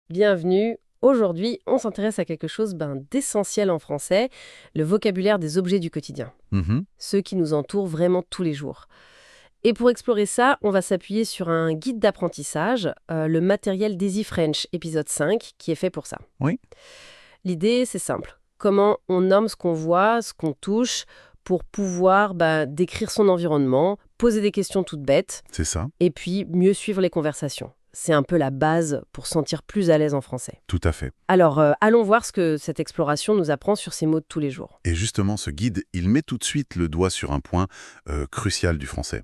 bienvenue. Aujourd'hui, on s'intéresse à quelque chose d'essentiel en français, le vocabulaire des objets du quotidien, Mhm. ceux qui nous entourent vraiment tous les jours. Et pour explorer ça, on va s'appuyer sur un guide d'apprentissage, le matériel d'Easy French, épisode 5, qui est fait pour ça. Oui. L'idée, c'est simple. Comment on nomme ce qu'on voit, ce qu'on touche, pour pouvoir décrire son environnement, poser des questions toutes bêtes, C'est ça, et puis mieux suivre les conversations. C'est un peu la base pour se sentir plus à l'aise en français. tout à fait. Alors, allons voir ce que cette exploration nous apprend sur ces mots de tous les jours. Et justement, ce guide, il met tout de suite le doigt sur un point crucial du français,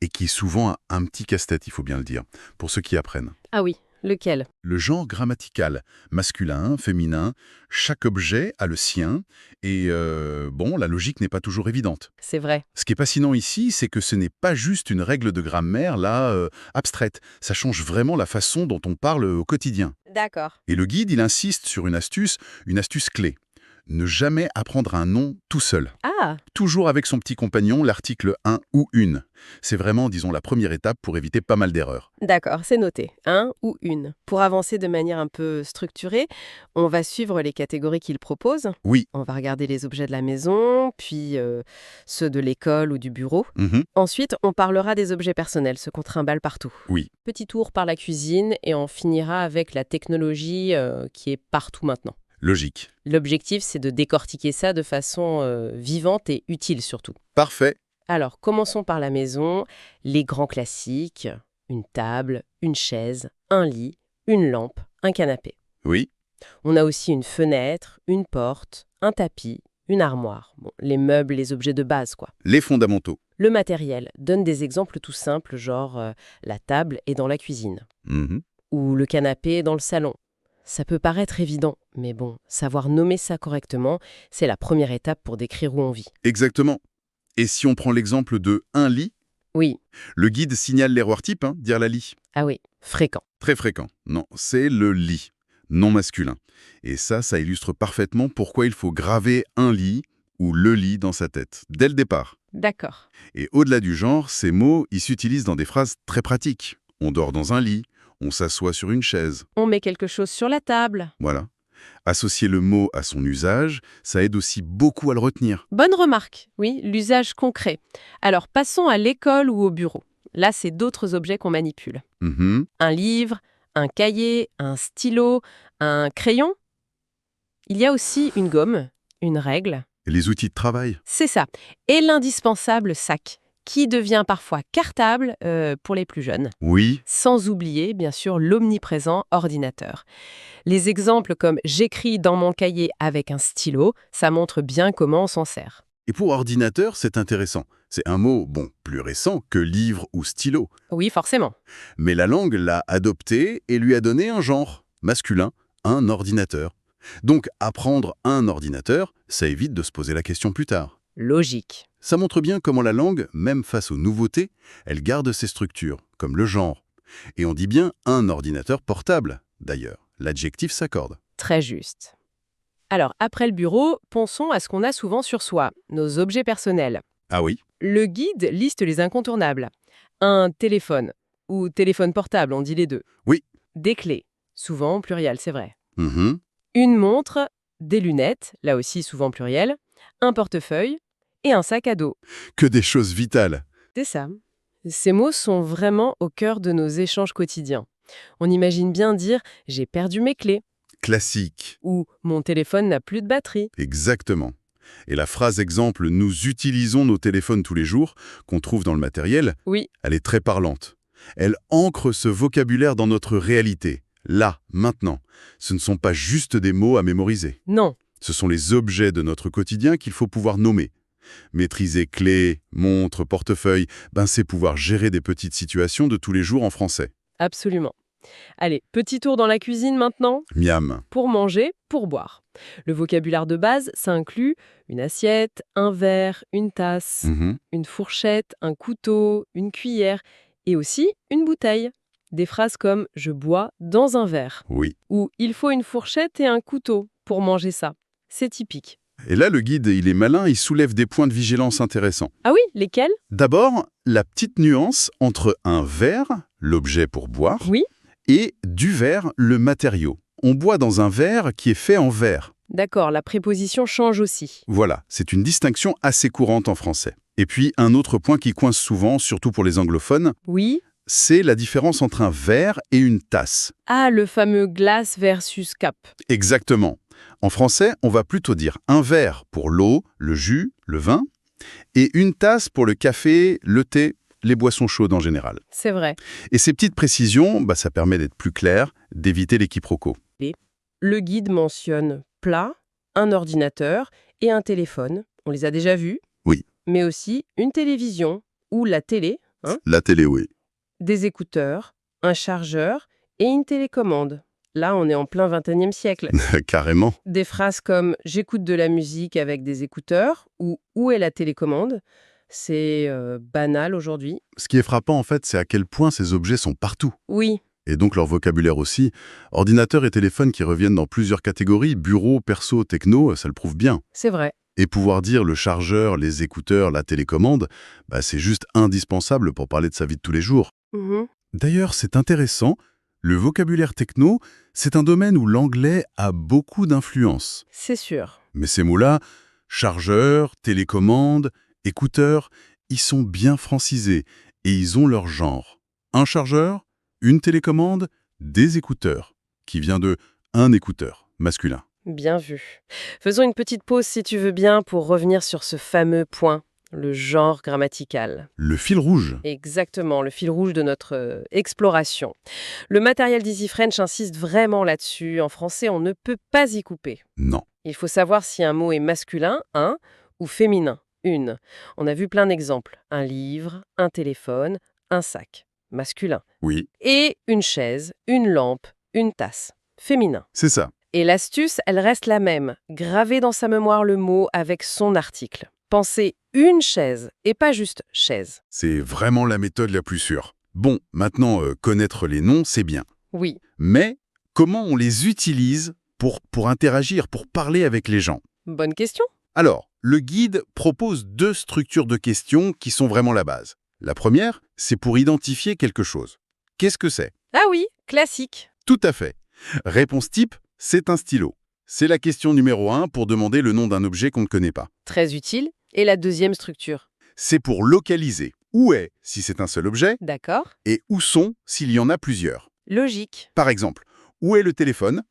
et qui est souvent un petit casse-tête, il faut bien le dire, pour ceux qui apprennent. Ah oui, lequel? Le genre grammatical, masculin, féminin, chaque objet a le sien, et la logique n'est pas toujours évidente. C'est vrai. Ce qui est fascinant ici, c'est que ce n'est pas juste une règle de grammaire, abstraite. Ça change vraiment la façon dont on parle au quotidien. D'accord. Et le guide, il insiste sur une astuce clé. Ne jamais apprendre un nom tout seul. Ah, Toujours avec son petit compagnon, l'article un ou une. C'est vraiment, disons, la première étape pour éviter pas mal d'erreurs. d'accord, c'est noté. Un ou une. Pour avancer de manière un peu structurée, on va suivre les catégories qu'il propose. Oui. On va regarder les objets de la maison, puis ceux de l'école ou du bureau. Mhm. Ensuite, on parlera des objets personnels, ceux qu'on trimballe partout. Oui. Petit tour par la cuisine et on finira avec la technologie qui est partout maintenant. Logique. L'objectif, c'est de décortiquer ça de façon vivante et utile surtout. Parfait. Alors, commençons par la maison, les grands classiques, une table, une chaise, un lit, une lampe, un canapé. Oui. On a aussi une fenêtre, une porte, un tapis, une armoire. Bon, les meubles, les objets de base, quoi. Les fondamentaux. Le matériel donne des exemples tout simples, genre la table est dans la cuisine, Mhm. ou le canapé est dans le salon. Ça peut paraître évident, mais bon, savoir nommer ça correctement, c'est la première étape pour décrire où on vit. Exactement. Et si on prend l'exemple de un lit, Oui, le guide signale l'erreur type, dire la lit. ah oui, fréquent. Très fréquent. Non, c'est le lit, non masculin. Et ça illustre parfaitement pourquoi il faut graver un lit ou le lit dans sa tête, dès le départ. D'accord. Et au-delà du genre, ces mots, ils s'utilisent dans des phrases très pratiques. On dort dans un lit, on s'assoit sur une chaise. On met quelque chose sur la table. Voilà. Associer le mot à son usage, ça aide aussi beaucoup à le retenir. Bonne remarque, oui, l'usage concret. Alors passons à l'école ou au bureau. Là, c'est d'autres objets qu'on manipule. Mhm. Un livre, un cahier, un stylo, un crayon. Il y a aussi une gomme, une règle. Les outils de travail. C'est ça. Et l'indispensable sac, qui devient parfois cartable pour les plus jeunes. Oui, Sans oublier, bien sûr, l'omniprésent ordinateur. Les exemples comme « j'écris dans mon cahier avec un stylo », ça montre bien comment on s'en sert. et pour ordinateur, c'est intéressant. C'est un mot, plus récent que livre ou stylo. Oui, forcément. Mais la langue l'a adopté et lui a donné un genre, masculin, un ordinateur. Donc apprendre un ordinateur, ça évite de se poser la question plus tard. Logique. Ça montre bien comment la langue, même face aux nouveautés, elle garde ses structures, comme le genre. Et on dit bien un ordinateur portable, d'ailleurs. L'adjectif s'accorde. Très juste. Alors, après le bureau, pensons à ce qu'on a souvent sur soi, nos objets personnels. Ah oui. Le guide liste les incontournables. Un téléphone, ou téléphone portable, on dit les deux. Oui. Des clés, souvent au pluriel, c'est vrai. Mhm. Une montre, des lunettes, là aussi souvent pluriel, un portefeuille et un sac à dos. Que des choses vitales. C'est ça. Ces mots sont vraiment au cœur de nos échanges quotidiens. On imagine bien dire « j'ai perdu mes clés Classique. » ou « mon téléphone n'a plus de batterie Exactement. Et la phrase exemple « nous utilisons nos téléphones tous les jours » qu'on trouve dans le matériel, » Oui, elle est très parlante. Elle ancre ce vocabulaire dans notre réalité. Là, maintenant. Ce ne sont pas juste des mots à mémoriser. non, Ce sont les objets de notre quotidien qu'il faut pouvoir nommer. Maîtriser clés, montres, portefeuille, c'est pouvoir gérer des petites situations de tous les jours en français. absolument. Allez, petit tour dans la cuisine maintenant. Miam. Pour manger, pour boire. Le vocabulaire de base, ça inclut une assiette, un verre, une tasse, Mhm. une fourchette, un couteau, une cuillère et aussi une bouteille. Des phrases comme « je bois dans un verre » Oui. ou « il faut une fourchette et un couteau pour manger ça ». C'est typique. Et là, le guide, il est malin, il soulève des points de vigilance intéressants. Ah oui, lesquels? D'abord, la petite nuance entre un verre, l'objet pour boire, Oui, Et du verre, le matériau. On boit dans un verre qui est fait en verre. D'accord, la préposition change aussi. Voilà, c'est une distinction assez courante en français. Et puis, un autre point qui coince souvent, surtout pour les anglophones, Oui. c'est la différence entre un verre et une tasse. Ah, le fameux glace versus cup. Exactement. En français, on va plutôt dire un verre pour l'eau, le jus, le vin, et une tasse pour le café, le thé, les boissons chaudes en général. C'est vrai. Et ces petites précisions, ça permet d'être plus clair, d'éviter les quiproquos. Le guide mentionne plat, un ordinateur et un téléphone. On les a déjà vus. Oui. Mais aussi une télévision ou la télé, La télé, oui. des écouteurs, un chargeur et une télécommande. Là, on est en plein 21e siècle. Carrément. Des phrases comme « j'écoute de la musique avec des écouteurs » ou « où est la télécommande ?» C'est banal aujourd'hui. Ce qui est frappant, en fait, c'est à quel point ces objets sont partout. Oui, Et donc leur vocabulaire aussi. Ordinateur et téléphone qui reviennent dans plusieurs catégories, bureau, perso, techno, ça le prouve bien. c'est vrai. Et pouvoir dire le chargeur, les écouteurs, la télécommande, c'est juste indispensable pour parler de sa vie de tous les jours. Mhm. D'ailleurs, c'est intéressant, le vocabulaire techno, c'est un domaine où l'anglais a beaucoup d'influence. C'est sûr. Mais ces mots-là, chargeur, télécommande, écouteurs, ils sont bien francisés et ils ont leur genre. Un chargeur, une télécommande, des écouteurs, qui vient de un écouteur, masculin. Bien vu. Faisons une petite pause si tu veux bien pour revenir sur ce fameux point, le genre grammatical. Le fil rouge. Exactement, le fil rouge de notre exploration. Le matériel d'Easy French insiste vraiment là-dessus. En français, on ne peut pas y couper. Non. Il faut savoir si un mot est masculin, un, ou féminin, une. On a vu plein d'exemples. Un livre, un téléphone, un sac, masculin. Oui, Et une chaise, une lampe, une tasse, féminin. c'est ça. Et l'astuce, elle reste la même. Graver dans sa mémoire le mot avec son article. Pensez une chaise et pas juste chaise. C'est vraiment la méthode la plus sûre. Bon, maintenant, connaître les noms, c'est bien. Oui, Mais comment on les utilise pour interagir, pour parler avec les gens? bonne question. Alors, le guide propose 2 structures de questions qui sont vraiment la base. La première, c'est pour identifier quelque chose. Qu'est-ce que c'est? Ah oui, classique. Tout à fait. Réponse type, c'est un stylo. C'est la question numéro 1 pour demander le nom d'un objet qu'on ne connaît pas. Très utile. Et la deuxième structure. C'est pour localiser. Où est si c'est un seul objet D'accord. et où sont s'il y en a plusieurs. Logique. Par exemple, où est le téléphone?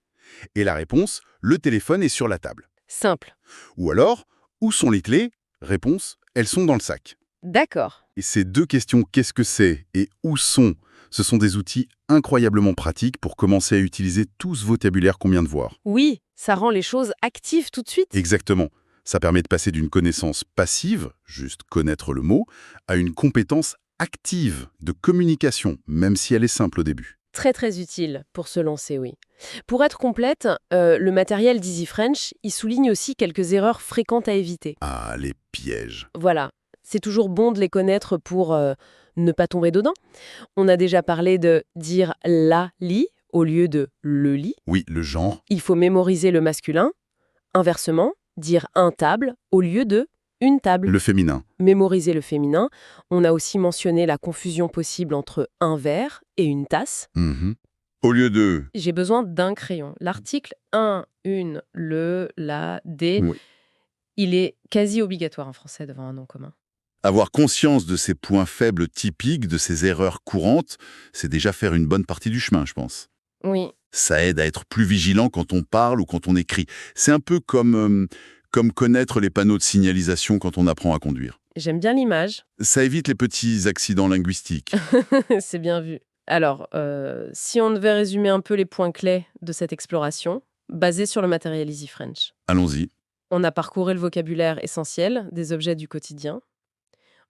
Et la réponse, le téléphone est sur la table. Simple. Ou alors, où sont les clés? Réponse, elles sont dans le sac. D'accord. Et ces 2 questions, qu'est-ce que c'est et où sont, ce sont des outils incroyablement pratiques pour commencer à utiliser tout ce vocabulaire qu'on vient de voir. Oui, ça rend les choses actives tout de suite. Exactement. Ça permet de passer d'une connaissance passive, juste connaître le mot, à une compétence active de communication, même si elle est simple au début. Très très utile pour se lancer, oui. Pour être complète, le matériel d'Easy French, il souligne aussi quelques erreurs fréquentes à éviter. Ah, les pièges. Voilà, c'est toujours bon de les connaître pour ne pas tomber dedans. On a déjà parlé de dire la lit au lieu de le lit. Oui, le genre. Il faut mémoriser le masculin. Inversement, dire un table au lieu de une table. Le féminin. Mémoriser le féminin. On a aussi mentionné la confusion possible entre un verre et une tasse. Mhm. Au lieu de... J'ai besoin d'un crayon. L'article un, une, le, la, des, Oui. il est quasi obligatoire en français devant un nom commun. Avoir conscience de ces points faibles typiques, de ces erreurs courantes, c'est déjà faire une bonne partie du chemin, je pense. Oui, Ça aide à être plus vigilant quand on parle ou quand on écrit. C'est un peu comme connaître les panneaux de signalisation quand on apprend à conduire. j'aime bien l'image. Ça évite les petits accidents linguistiques. C'est bien vu. Alors, si on devait résumer un peu les points clés de cette exploration, basée sur le matériel Easy French. Allons-y. On a parcouru le vocabulaire essentiel des objets du quotidien.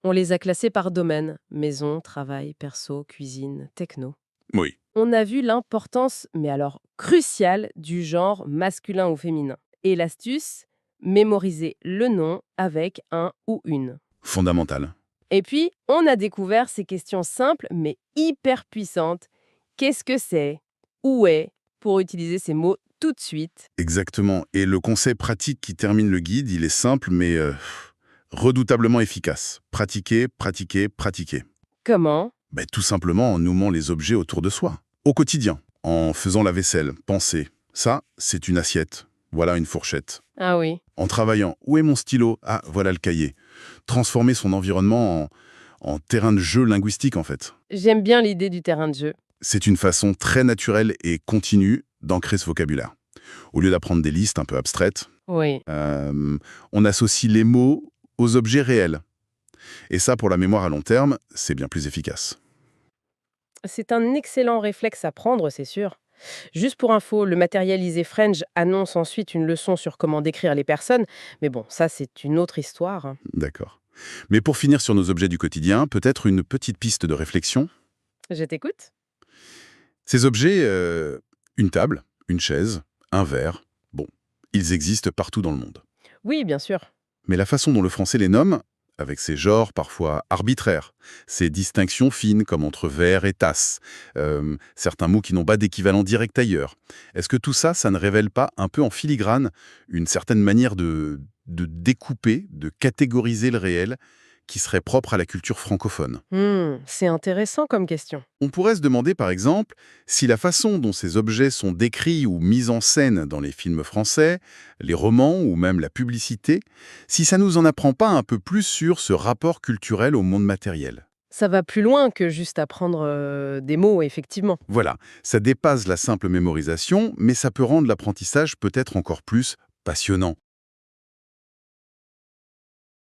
On les a classés par domaine, maison, travail, perso, cuisine, techno. Oui. On a vu l'importance, mais alors cruciale, du genre masculin ou féminin. Et l'astuce, mémoriser le nom avec un ou une. Fondamental. Et puis, on a découvert ces questions simples mais hyper puissantes. Qu'est-ce que c'est? Où est? Pour utiliser ces mots tout de suite. Exactement. Et le conseil pratique qui termine le guide, il est simple mais redoutablement efficace. Pratiquer, pratiquer, pratiquer. Comment? Tout simplement en nommant les objets autour de soi. Au quotidien, en faisant la vaisselle, penser, ça, c'est une assiette. Voilà une fourchette. Ah oui. En travaillant, où est mon stylo? Ah, voilà le cahier. Transformer son environnement en terrain de jeu linguistique, en fait. J'aime bien l'idée du terrain de jeu. C'est une façon très naturelle et continue d'ancrer ce vocabulaire. Au lieu d'apprendre des listes un peu abstraites, Oui. on associe les mots aux objets réels. Et ça, pour la mémoire à long terme, c'est bien plus efficace. C'est un excellent réflexe à prendre, c'est sûr. Juste pour info, le matériel Easy French annonce ensuite une leçon sur comment décrire les personnes, mais bon, ça c'est une autre histoire, hein. D'accord. Mais pour finir sur nos objets du quotidien, peut-être une petite piste de réflexion. Je t'écoute? Ces objets, une table, une chaise, un verre, bon, ils existent partout dans le monde. Oui, bien sûr. Mais la façon dont le français les nomme, avec ses genres parfois arbitraires, ses distinctions fines comme entre verre et tasse, certains mots qui n'ont pas d'équivalent direct ailleurs, est-ce que tout ça, ça ne révèle pas un peu en filigrane une certaine manière de découper, de catégoriser le réel qui serait propre à la culture francophone? C'est intéressant comme question. On pourrait se demander par exemple si la façon dont ces objets sont décrits ou mis en scène dans les films français, les romans ou même la publicité, si ça nous en apprend pas un peu plus sur ce rapport culturel au monde matériel. Ça va plus loin que juste apprendre des mots, effectivement. Voilà, ça dépasse la simple mémorisation, mais ça peut rendre l'apprentissage peut-être encore plus passionnant.